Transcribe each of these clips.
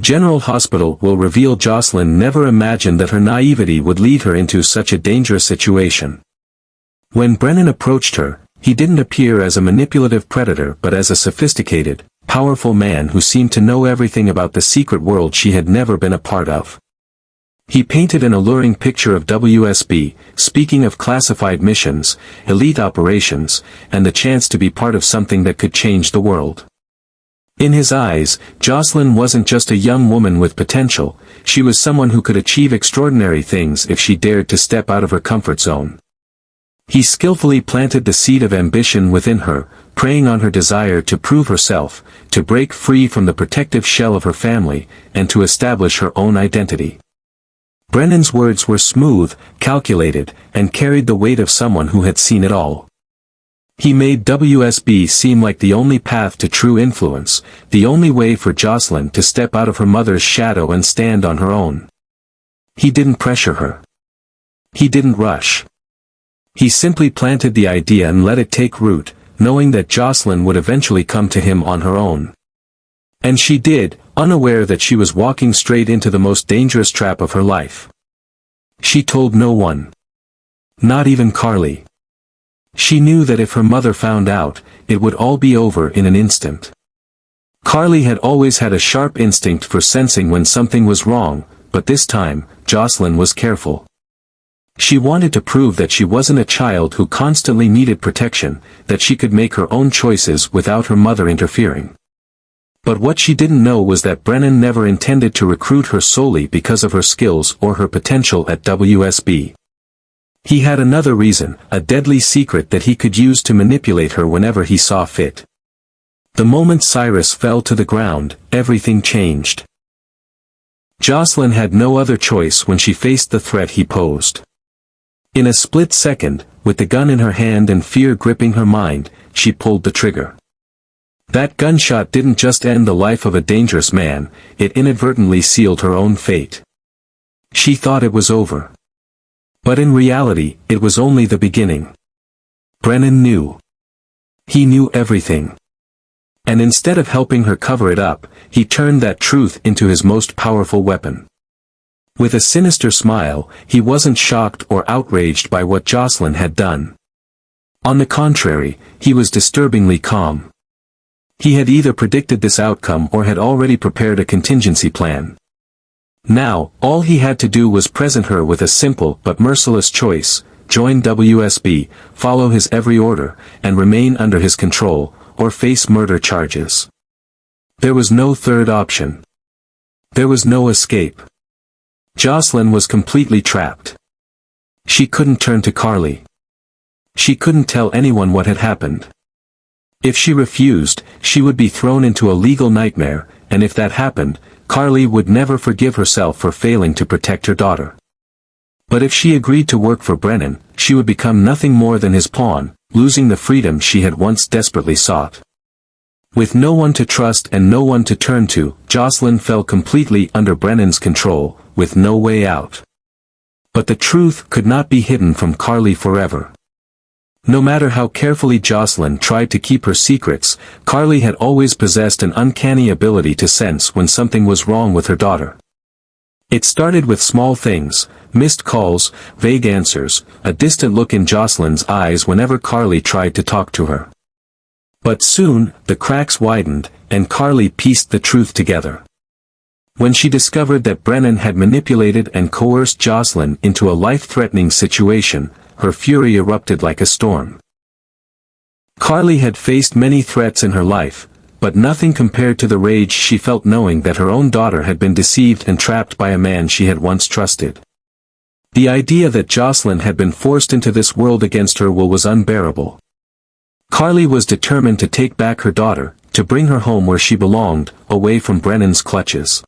General Hospital will reveal Josslyn never imagined that her naivety would lead her into such a dangerous situation. When Brennan approached her, he didn't appear as a manipulative predator but as a sophisticated, powerful man who seemed to know everything about the secret world she had never been a part of. He painted an alluring picture of WSB, speaking of classified missions, elite operations, and the chance to be part of something that could change the world. In his eyes, Josslyn wasn't just a young woman with potential, she was someone who could achieve extraordinary things if she dared to step out of her comfort zone. He skillfully planted the seed of ambition within her, preying on her desire to prove herself, to break free from the protective shell of her family, and to establish her own identity. Brennan's words were smooth, calculated, and carried the weight of someone who had seen it all. He made WSB seem like the only path to true influence, the only way for Josslyn to step out of her mother's shadow and stand on her own. He didn't pressure her. He didn't rush. He simply planted the idea and let it take root, knowing that Josslyn would eventually come to him on her own. And she did, unaware that she was walking straight into the most dangerous trap of her life. She told no one. Not even Carly. She knew that if her mother found out, it would all be over in an instant. Carly had always had a sharp instinct for sensing when something was wrong, but this time, Josslyn was careful. She wanted to prove that she wasn't a child who constantly needed protection, that she could make her own choices without her mother interfering. But what she didn't know was that Brennan never intended to recruit her solely because of her skills or her potential at WSB. He had another reason, a deadly secret that he could use to manipulate her whenever he saw fit. The moment Cyrus fell to the ground, everything changed. Josslyn had no other choice when she faced the threat he posed. In a split second, with the gun in her hand and fear gripping her mind, she pulled the trigger. That gunshot didn't just end the life of a dangerous man, it inadvertently sealed her own fate. She thought it was over. But in reality, it was only the beginning. Brennan knew. He knew everything. And instead of helping her cover it up, he turned that truth into his most powerful weapon. With a sinister smile, he wasn't shocked or outraged by what Josslyn had done. On the contrary, he was disturbingly calm. He had either predicted this outcome or had already prepared a contingency plan. Now, all he had to do was present her with a simple but merciless choice: join WSB, follow his every order, and remain under his control, or face murder charges. There was no third option. There was no escape. Josslyn was completely trapped. She couldn't turn to Carly. She couldn't tell anyone what had happened. If she refused, she would be thrown into a legal nightmare, and if that happened, Carly would never forgive herself for failing to protect her daughter. But if she agreed to work for Brennan, she would become nothing more than his pawn, losing the freedom she had once desperately sought. With no one to trust and no one to turn to, Josslyn fell completely under Brennan's control, with no way out. But the truth could not be hidden from Carly forever. No matter how carefully Josslyn tried to keep her secrets, Carly had always possessed an uncanny ability to sense when something was wrong with her daughter. It started with small things: missed calls, vague answers, a distant look in Josslyn's eyes whenever Carly tried to talk to her. But soon, the cracks widened, and Carly pieced the truth together. When she discovered that Brennan had manipulated and coerced Josslyn into a life-threatening situation, her fury erupted like a storm. Carly had faced many threats in her life, but nothing compared to the rage she felt knowing that her own daughter had been deceived and trapped by a man she had once trusted. The idea that Josslyn had been forced into this world against her will was unbearable. Carly was determined to take back her daughter, to bring her home where she belonged, away from Brennan's clutches.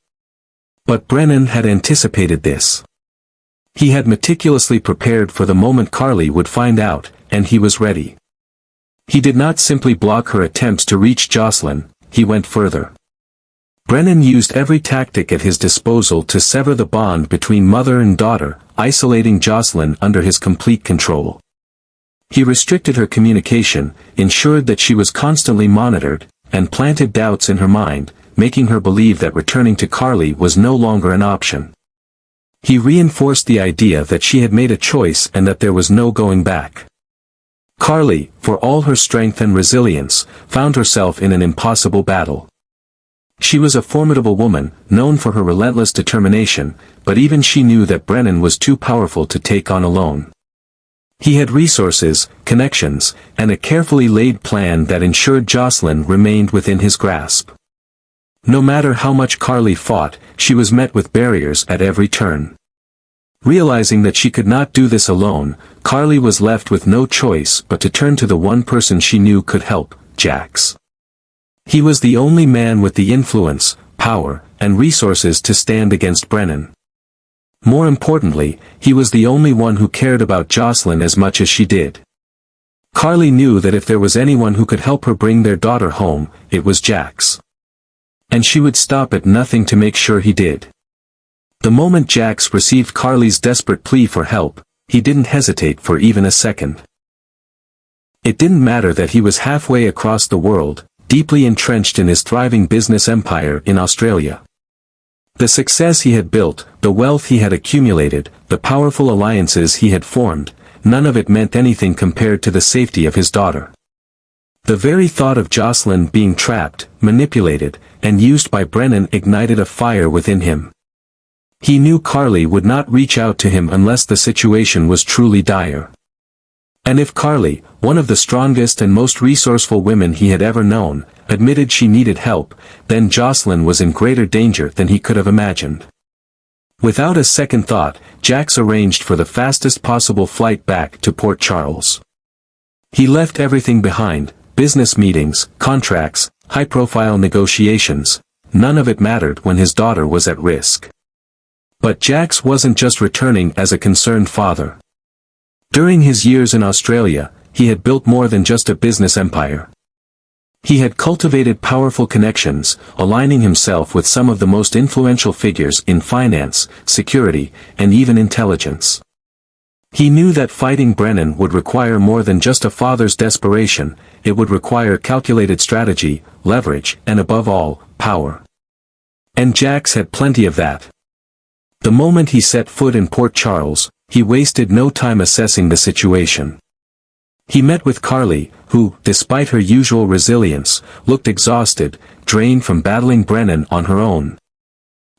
But Brennan had anticipated this. He had meticulously prepared for the moment Carly would find out, and he was ready. He did not simply block her attempts to reach Josslyn, he went further. Brennan used every tactic at his disposal to sever the bond between mother and daughter, isolating Josslyn under his complete control. He restricted her communication, ensured that she was constantly monitored, and planted doubts in her mind, making her believe that returning to Carly was no longer an option. He reinforced the idea that she had made a choice and that there was no going back. Carly, for all her strength and resilience, found herself in an impossible battle. She was a formidable woman, known for her relentless determination, but even she knew that Brennan was too powerful to take on alone. He had resources, connections, and a carefully laid plan that ensured Josslyn remained within his grasp. No matter how much Carly fought, she was met with barriers at every turn. Realizing that she could not do this alone, Carly was left with no choice but to turn to the one person she knew could help, Jax. He was the only man with the influence, power, and resources to stand against Brennan. More importantly, he was the only one who cared about Josslyn as much as she did. Carly knew that if there was anyone who could help her bring their daughter home, it was Jax. And she would stop at nothing to make sure he did. The moment Jax received Carly's desperate plea for help, he didn't hesitate for even a second. It didn't matter that he was halfway across the world, deeply entrenched in his thriving business empire in Australia. The success he had built, the wealth he had accumulated, the powerful alliances he had formed, none of it meant anything compared to the safety of his daughter. The very thought of Josslyn being trapped, manipulated, and used by Brennan ignited a fire within him. He knew Carly would not reach out to him unless the situation was truly dire. And if Carly, one of the strongest and most resourceful women he had ever known, admitted she needed help, then Josslyn was in greater danger than he could have imagined. Without a second thought, Jax arranged for the fastest possible flight back to Port Charles. He left everything behind, business meetings, contracts, high-profile negotiations, none of it mattered when his daughter was at risk. But Jax wasn't just returning as a concerned father. During his years in Australia, he had built more than just a business empire. He had cultivated powerful connections, aligning himself with some of the most influential figures in finance, security, and even intelligence. He knew that fighting Brennan would require more than just a father's desperation, it would require calculated strategy, leverage, and above all, power. And Jax had plenty of that. The moment he set foot in Port Charles, he wasted no time assessing the situation. He met with Carly, who, despite her usual resilience, looked exhausted, drained from battling Brennan on her own.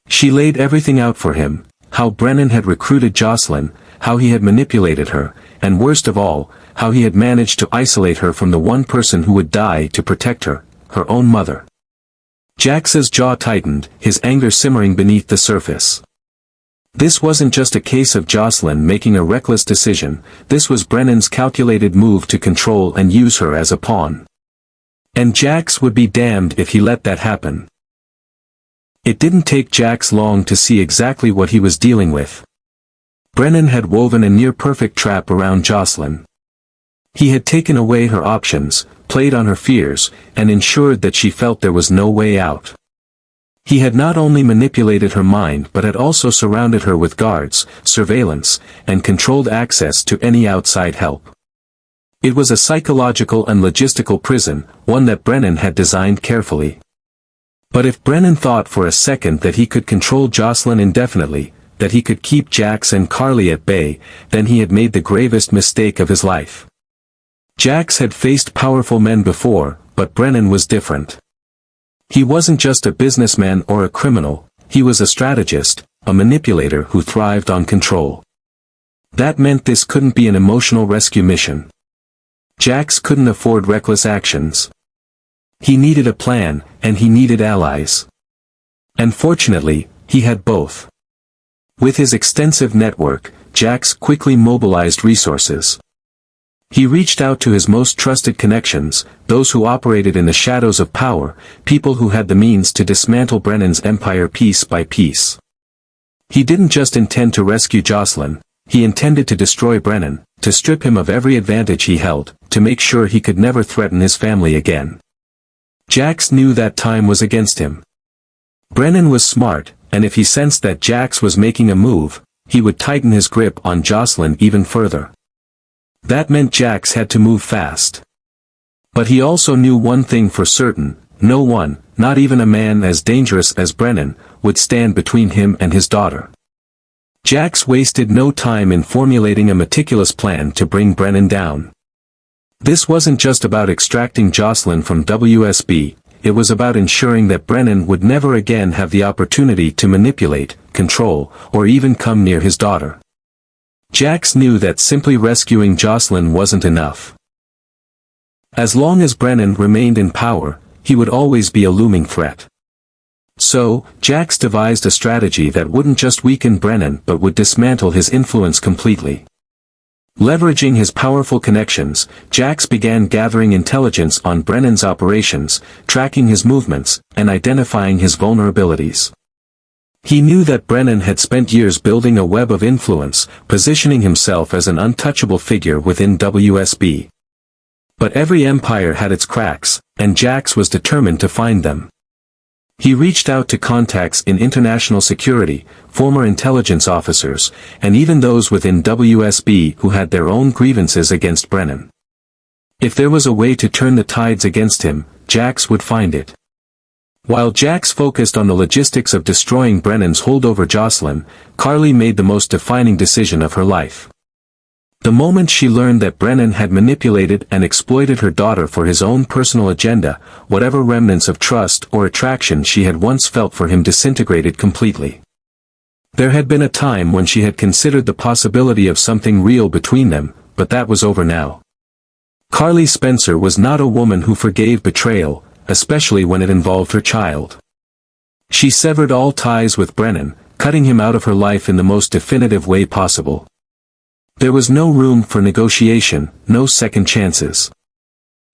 She laid everything out for him, how Brennan had recruited Josslyn, how he had manipulated her, and worst of all, how he had managed to isolate her from the one person who would die to protect her, her own mother. Jax's jaw tightened, his anger simmering beneath the surface. This wasn't just a case of Josslyn making a reckless decision, this was Brennan's calculated move to control and use her as a pawn. And Jax would be damned if he let that happen. It didn't take Jax long to see exactly what he was dealing with. Brennan had woven a near-perfect trap around Josslyn. He had taken away her options, played on her fears, and ensured that she felt there was no way out. He had not only manipulated her mind but had also surrounded her with guards, surveillance, and controlled access to any outside help. It was a psychological and logistical prison, one that Brennan had designed carefully. But if Brennan thought for a second that he could control Josslyn indefinitely, that he could keep Jax and Carly at bay, then he had made the gravest mistake of his life. Jax had faced powerful men before, but Brennan was different. He wasn't just a businessman or a criminal, he was a strategist, a manipulator who thrived on control. That meant this couldn't be an emotional rescue mission. Jax couldn't afford reckless actions. He needed a plan, and he needed allies. And fortunately, he had both. With his extensive network, Jax quickly mobilized resources. He reached out to his most trusted connections, those who operated in the shadows of power, people who had the means to dismantle Brennan's empire piece by piece. He didn't just intend to rescue Josslyn, he intended to destroy Brennan, to strip him of every advantage he held, to make sure he could never threaten his family again. Jax knew that time was against him. Brennan was smart, and if he sensed that Jax was making a move, he would tighten his grip on Josslyn even further. That meant Jax had to move fast. But he also knew one thing for certain, no one, not even a man as dangerous as Brennan, would stand between him and his daughter. Jax wasted no time in formulating a meticulous plan to bring Brennan down. This wasn't just about extracting Josslyn from WSB, it was about ensuring that Brennan would never again have the opportunity to manipulate, control, or even come near his daughter. Jax knew that simply rescuing Josslyn wasn't enough. As long as Brennan remained in power, he would always be a looming threat. So, Jax devised a strategy that wouldn't just weaken Brennan but would dismantle his influence completely. Leveraging his powerful connections, Jax began gathering intelligence on Brennan's operations, tracking his movements, and identifying his vulnerabilities. He knew that Brennan had spent years building a web of influence, positioning himself as an untouchable figure within WSB. But every empire had its cracks, and Jax was determined to find them. He reached out to contacts in international security, former intelligence officers, and even those within WSB who had their own grievances against Brennan. If there was a way to turn the tides against him, Jax would find it. While Jax focused on the logistics of destroying Brennan's holdover Josslyn, Carly made the most defining decision of her life. The moment she learned that Brennan had manipulated and exploited her daughter for his own personal agenda, whatever remnants of trust or attraction she had once felt for him disintegrated completely. There had been a time when she had considered the possibility of something real between them, but that was over now. Carly Spencer was not a woman who forgave betrayal, especially when it involved her child. She severed all ties with Brennan, cutting him out of her life in the most definitive way possible. There was no room for negotiation, no second chances.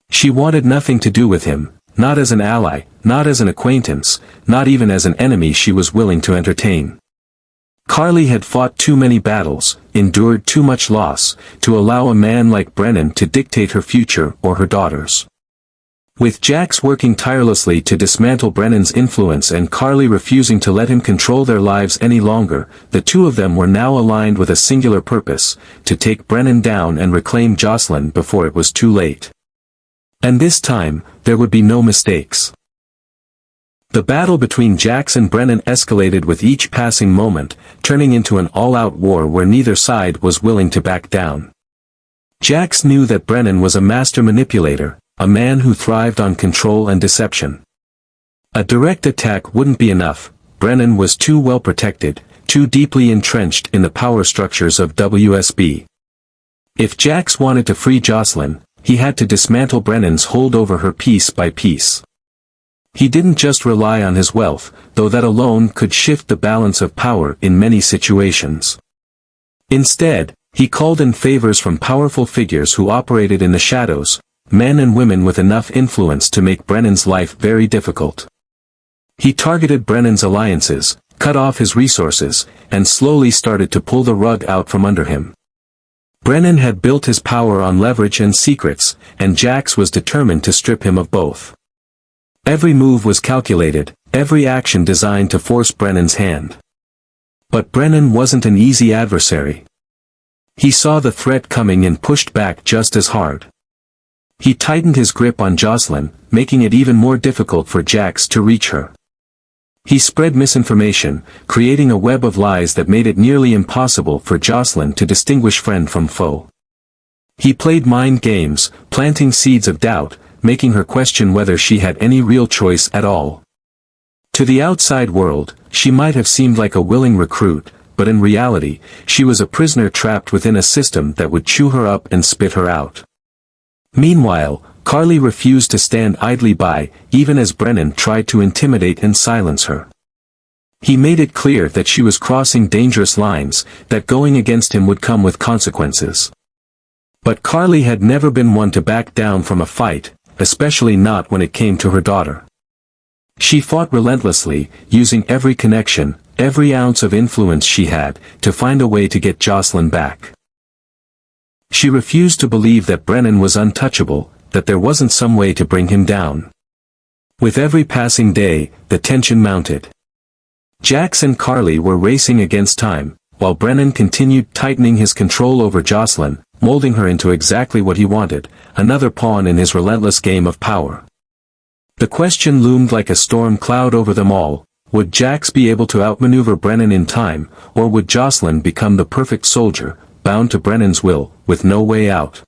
She wanted nothing to do with him, not as an ally, not as an acquaintance, not even as an enemy she was willing to entertain. Carly had fought too many battles, endured too much loss, to allow a man like Brennan to dictate her future or her daughter's. With Jax working tirelessly to dismantle Brennan's influence and Carly refusing to let him control their lives any longer, the two of them were now aligned with a singular purpose, to take Brennan down and reclaim Josslyn before it was too late. And this time, there would be no mistakes. The battle between Jax and Brennan escalated with each passing moment, turning into an all-out war where neither side was willing to back down. Jax knew that Brennan was a master manipulator, a man who thrived on control and deception. A direct attack wouldn't be enough. Brennan was too well protected, too deeply entrenched in the power structures of WSB. If Jax wanted to free Josslyn, he had to dismantle Brennan's hold over her piece by piece. He didn't just rely on his wealth, though that alone could shift the balance of power in many situations. Instead, he called in favors from powerful figures who operated in the shadows, men and women with enough influence to make Brennan's life very difficult. He targeted Brennan's alliances, cut off his resources, and slowly started to pull the rug out from under him. Brennan had built his power on leverage and secrets, and Jax was determined to strip him of both. Every move was calculated, every action designed to force Brennan's hand. But Brennan wasn't an easy adversary. He saw the threat coming and pushed back just as hard. He tightened his grip on Josslyn, making it even more difficult for Jax to reach her. He spread misinformation, creating a web of lies that made it nearly impossible for Josslyn to distinguish friend from foe. He played mind games, planting seeds of doubt, making her question whether she had any real choice at all. To the outside world, she might have seemed like a willing recruit, but in reality, she was a prisoner trapped within a system that would chew her up and spit her out. Meanwhile, Carly refused to stand idly by, even as Brennan tried to intimidate and silence her. He made it clear that she was crossing dangerous lines, that going against him would come with consequences. But Carly had never been one to back down from a fight, especially not when it came to her daughter. She fought relentlessly, using every connection, every ounce of influence she had, to find a way to get Josslyn back. She refused to believe that Brennan was untouchable, that there wasn't some way to bring him down. With every passing day, the tension mounted. Jax and Carly were racing against time, while Brennan continued tightening his control over Josslyn, molding her into exactly what he wanted, another pawn in his relentless game of power. The question loomed like a storm cloud over them all: would Jax be able to outmaneuver Brennan in time, or would Josslyn become the perfect soldier, bound to Brennan's will, with no way out?